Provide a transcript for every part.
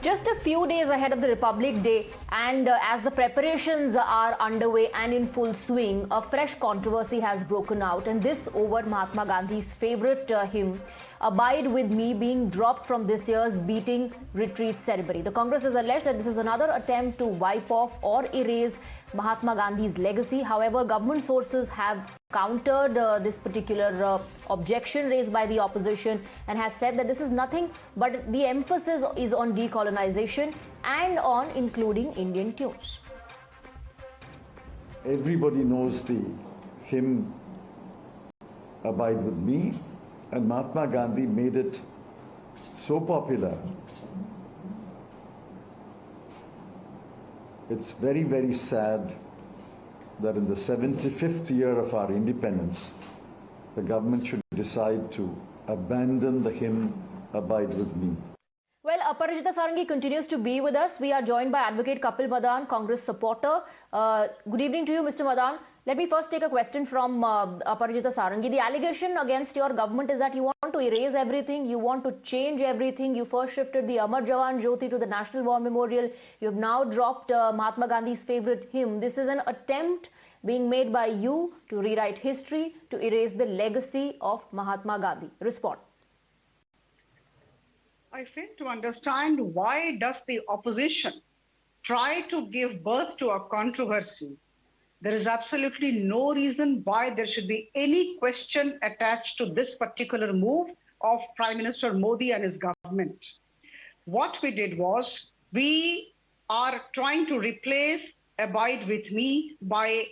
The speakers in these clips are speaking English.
Just a few days ahead of the Republic Day and as the preparations are underway and in full swing, a fresh controversy has broken out, and this over Mahatma Gandhi's favorite hymn, Abide With Me, being dropped from this year's beating retreat ceremony. The Congress has alleged that this is another attempt to wipe off or erase Mahatma Gandhi's legacy. However, government sources have countered this particular objection raised by the opposition and has said that this is nothing but the emphasis is on decolonization and on including Indian tunes. Everybody knows the hymn Abide With Me, and Mahatma Gandhi made it so popular. It's very, very sad that in the 75th year of our independence, the government should decide to abandon the hymn Abide With Me. Well, Aprajita Sarangi continues to be with us. We are joined by Advocate Kapil Madan, Congress supporter. Good evening to you, Mr. Madan. Let me first take a question from Aprajita Sarangi. The allegation against your government is that you want to erase everything, you want to change everything. You first shifted the Amar Jawan Jyoti to the National War Memorial. You have now dropped Mahatma Gandhi's favorite hymn. This is an attempt being made by you to rewrite history, to erase the legacy of Mahatma Gandhi. Respond. I fail to understand why does the opposition try to give birth to a controversy. There is absolutely no reason why there should be any question attached to this particular move of Prime Minister Modi and his government. What we did was, we are trying to replace Abide With Me by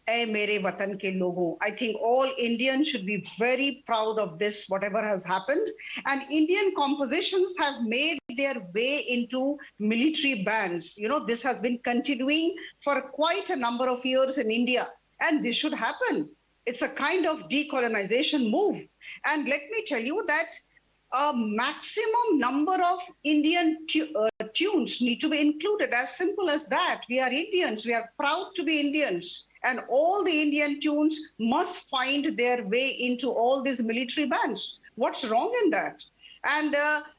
"Ae Mere Watan Ke Logon." I think all Indians should be very proud of this, whatever has happened. And Indian compositions have made their way into military bands. You know, this has been continuing for quite a number of years in India, and this should happen. It's a kind of decolonization move. And let me tell you that a maximum number of Indian tunes need to be included. As simple as that. We are Indians. We are proud to be Indians. And all the Indian tunes must find their way into all these military bands. What's wrong in that? And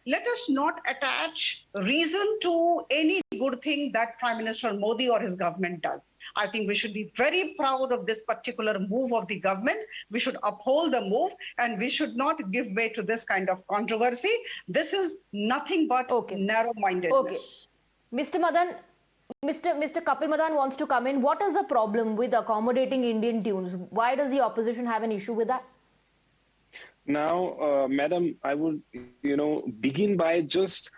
let us not attach reason to any good thing that Prime Minister Modi or his government does. I think we should be very proud of this particular move of the government. We should uphold the move, and we should not give way to this kind of controversy. This is nothing but narrow-mindedness. Okay. Mr. Madan, Mr. Kapil Madan wants to come in. What is the problem with accommodating Indian tunes? Why does the opposition have an issue with that? Now, madam, I would, begin by just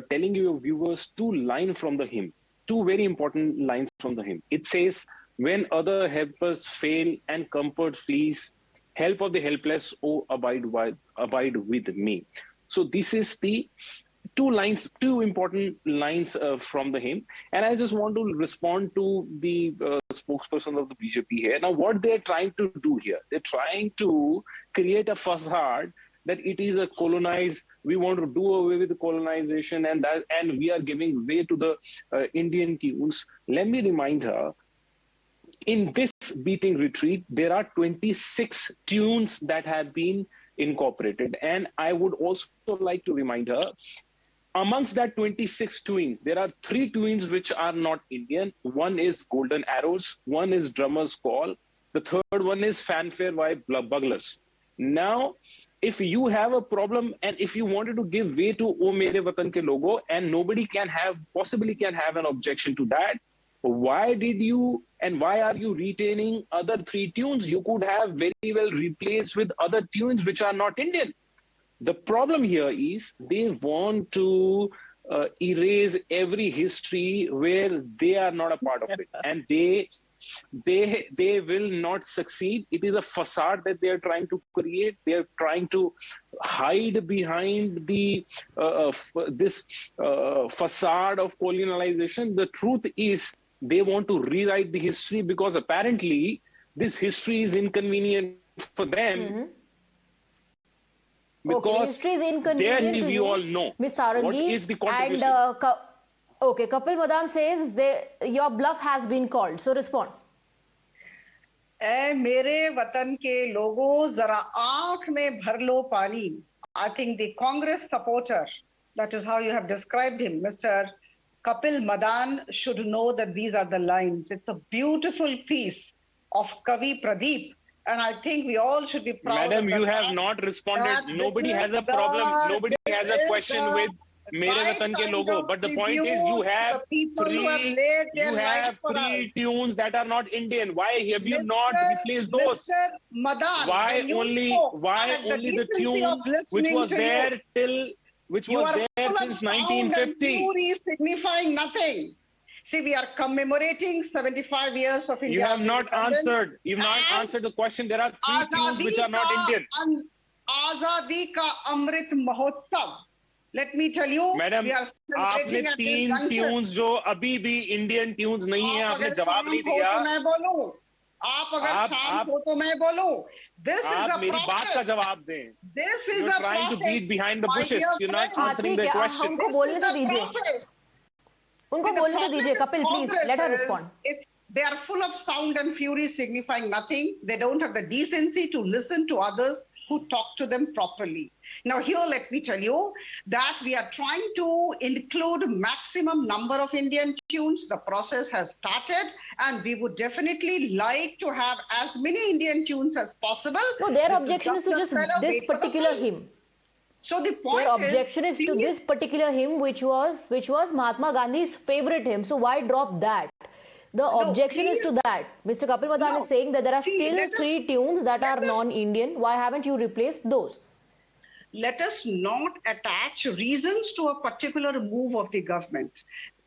telling your viewers two lines from the hymn, two very important lines from the hymn. It says, "When other helpers fail and comfort flees, help of the helpless, oh, abide with me." So this is the two important lines from the hymn. And I just want to respond to the spokesperson of the BJP here. Now, what they're trying to do here, they're trying to create a facade that it is a colonized, we want to do away with the colonization, and we are giving way to the Indian tunes. Let me remind her, in this beating retreat, there are 26 tunes that have been incorporated. And I would also like to remind her, amongst that 26 tunes, there are 3 tunes which are not Indian. One is Golden Arrows, one is Drummer's Call, the third one is Fanfare by Buglers. Now, if you have a problem and if you wanted to give way to "O Mere Watan Ke Logo" and nobody possibly can have an objection to that, why did you and why are you retaining other 3 tunes? You could have very well replaced with other tunes which are not Indian. The problem here is they want to erase every history where they are not a part of it, and they will not succeed. It is a facade that they are trying to create. They are trying to hide behind the this facade of colonialization. The truth is they want to rewrite the history because apparently this history is inconvenient for them. Mm-hmm. Because history is inconvenient to you, all know Ms. Sarangi, what is the contribution. And Kapil Madan says your bluff has been called. So respond. "Ae Mere Watan Ke Logo, Zara aankh mein bhar lo pani." I think the Congress supporter That is how you have described him. Mr. Kapil Madan should know that these are the lines. It's a beautiful piece of Kavi Pradeep. And I think we all should be proud Madam, of the you have fact not responded. that Nobody has a problem. Nobody has a question with Mere Watan ke logo. But the point is, you have three tunes that are not Indian. Why have you not replaced those? Mr. Madan, Why only the tune which was there since 1950? Signifying nothing. See, we are commemorating 75 years of India. You have not answered. You've not answered the question. There are three tunes which are not Indian. Azadi ka Amrit Mahotsav. Let me tell you, Madam, we are celebrating at this तीन tunes जो अभी भी Indian tunes नहीं है, आपने जवाब नहीं दिया. मैं बोलूं. आप अगर शांत हो तो मैं बोलूं. This is the मेरी बात का जवाब दें. This is You're trying to beat behind the bushes. You're not answering the question. उनको बोलने तो दीजिए. उनको बोलने तो दीजिए. Kapil, please let her respond. They are full of sound and fury, signifying nothing. They don't have the decency to listen to others who talk to them properly. Now here, let me tell you that we are trying to include maximum number of Indian tunes. The process has started, and we would definitely like to have as many Indian tunes as possible. No, their objection is to just this particular hymn. So the point their objection is to this particular hymn, which was Mahatma Gandhi's favorite hymn. So why drop that? The objection is to that. Mr. Kapil Madan is saying that there are still three tunes that are non-Indian. Why haven't you replaced those? Let us not attach reasons to a particular move of the government.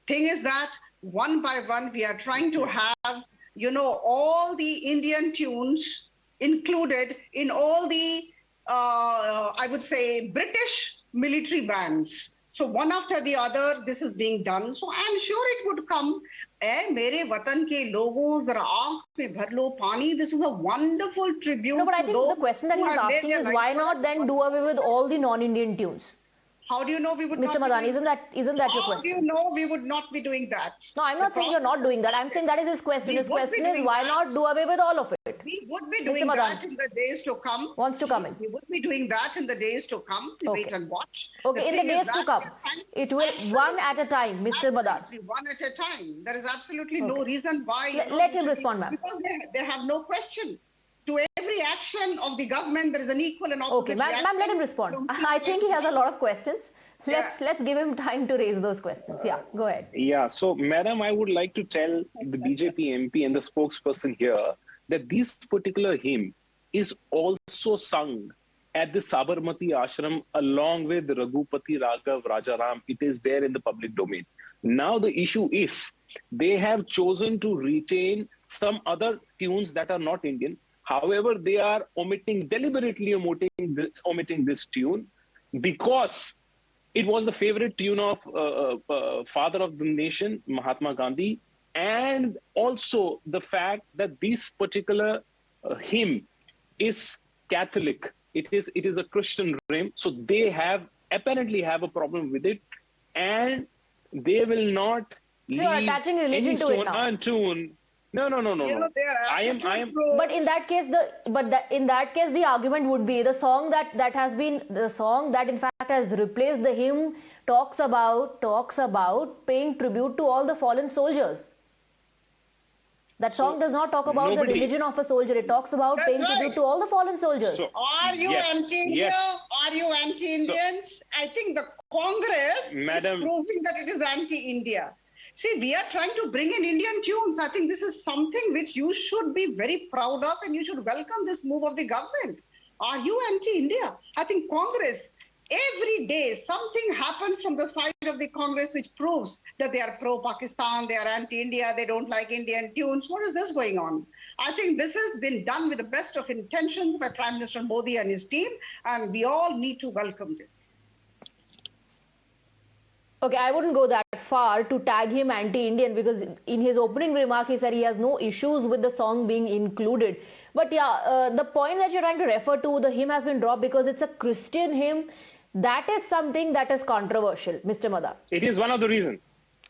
Thing is that one by one we are trying to have, all the Indian tunes included in all the, I would say, British military bands. So one after the other, this is being done. So I'm sure it would come. मेरे वतन के लोगों जरा आँख पे भर लो पानी. This is a wonderful tribute. No, but I think the question that he is asking is why not then do away with all the non-Indian tunes? How do you know we would Mr. Madan, isn't that your question? How do you know we would not be doing that? No, I'm not saying you're not doing that. I'm saying that is his question. His question is why not do away with all of it? We would be doing that in the days to come. Wants to come in. We would be doing that in the days to come. Wait and watch. Okay, in the days to come. It will one at a time, Mr. Madan. One at a time. There is absolutely no reason why. Let him respond, ma'am. Because they have no question. To every action of the government, there is an equal and opposite reaction. Ma'am, let him respond. I think he has a lot of questions. Let's give him time to raise those questions. Yeah, go ahead. Yeah, so madam, I would like to tell the BJP MP and the spokesperson here that this particular hymn is also sung at the Sabarmati Ashram along with Raghupati Raghav Rajaram. It is there in the public domain. Now the issue is they have chosen to retain some other tunes that are not Indian. However, they are deliberately omitting this tune because it was the favorite tune of father of the nation, Mahatma Gandhi, and also the fact that this particular hymn is Catholic. It is a Christian hymn, so they apparently have a problem with it, and they will not leave attaching religion any to stone it now. unturned. No. I am. But in that case, the argument would be the song that in fact has replaced the hymn talks about paying tribute to all the fallen soldiers. That song does not talk about the religion of a soldier. It talks about paying tribute to all the fallen soldiers. So, are you anti-India? Yes. Are you anti-Indians? I think the Congress is proving that it is anti-India. See, we are trying to bring in Indian tunes. I think this is something which you should be very proud of, and you should welcome this move of the government. Are you anti-India? I think Congress, every day something happens from the side of the Congress which proves that they are pro-Pakistan, they are anti-India, they don't like Indian tunes. What is this going on? I think this has been done with the best of intentions by Prime Minister Modi and his team, and we all need to welcome this. Okay, I wouldn't go that far to tag him anti-Indian because in his opening remark he said he has no issues with the song being included. But yeah, the point that you're trying to refer to, the hymn has been dropped because it's a Christian hymn. That is something that is controversial, Mr. Madan. It is one of the reasons.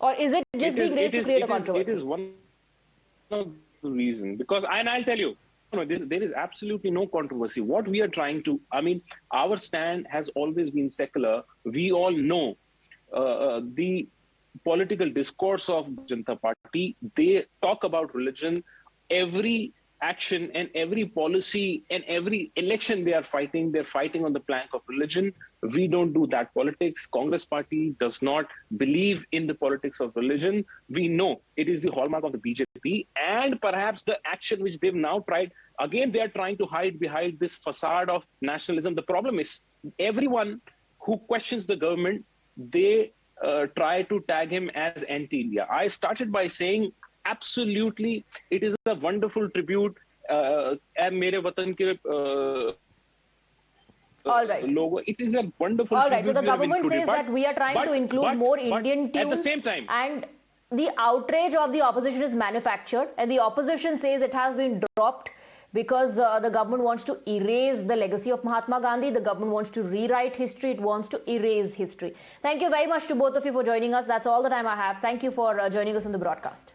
Or is it just being raised to create a controversy? It is one of the reasons. Because, and I'll tell you, there is absolutely no controversy. What we are trying to, our stand has always been secular. We all know the political discourse of Janata Party. They talk about religion. Every action and every policy and every election they're fighting on the plank of religion. We don't do that politics. Congress Party does not believe in the politics of religion. We know it is the hallmark of the BJP, and perhaps the action which they've now tried, again, they are trying to hide behind this facade of nationalism. The problem is everyone who questions the government, they try to tag him as anti-India. I started by saying absolutely, it is a wonderful tribute. Mere Watan ke all right. Logo. It is a wonderful all right. tribute. So the government says that we are trying to include more Indian tunes. At the same time, and the outrage of the opposition is manufactured, and the opposition says it has been dropped because the government wants to erase the legacy of Mahatma Gandhi. The government wants to rewrite history. It wants to erase history. Thank you very much to both of you for joining us. That's all the time I have. Thank you for joining us on the broadcast.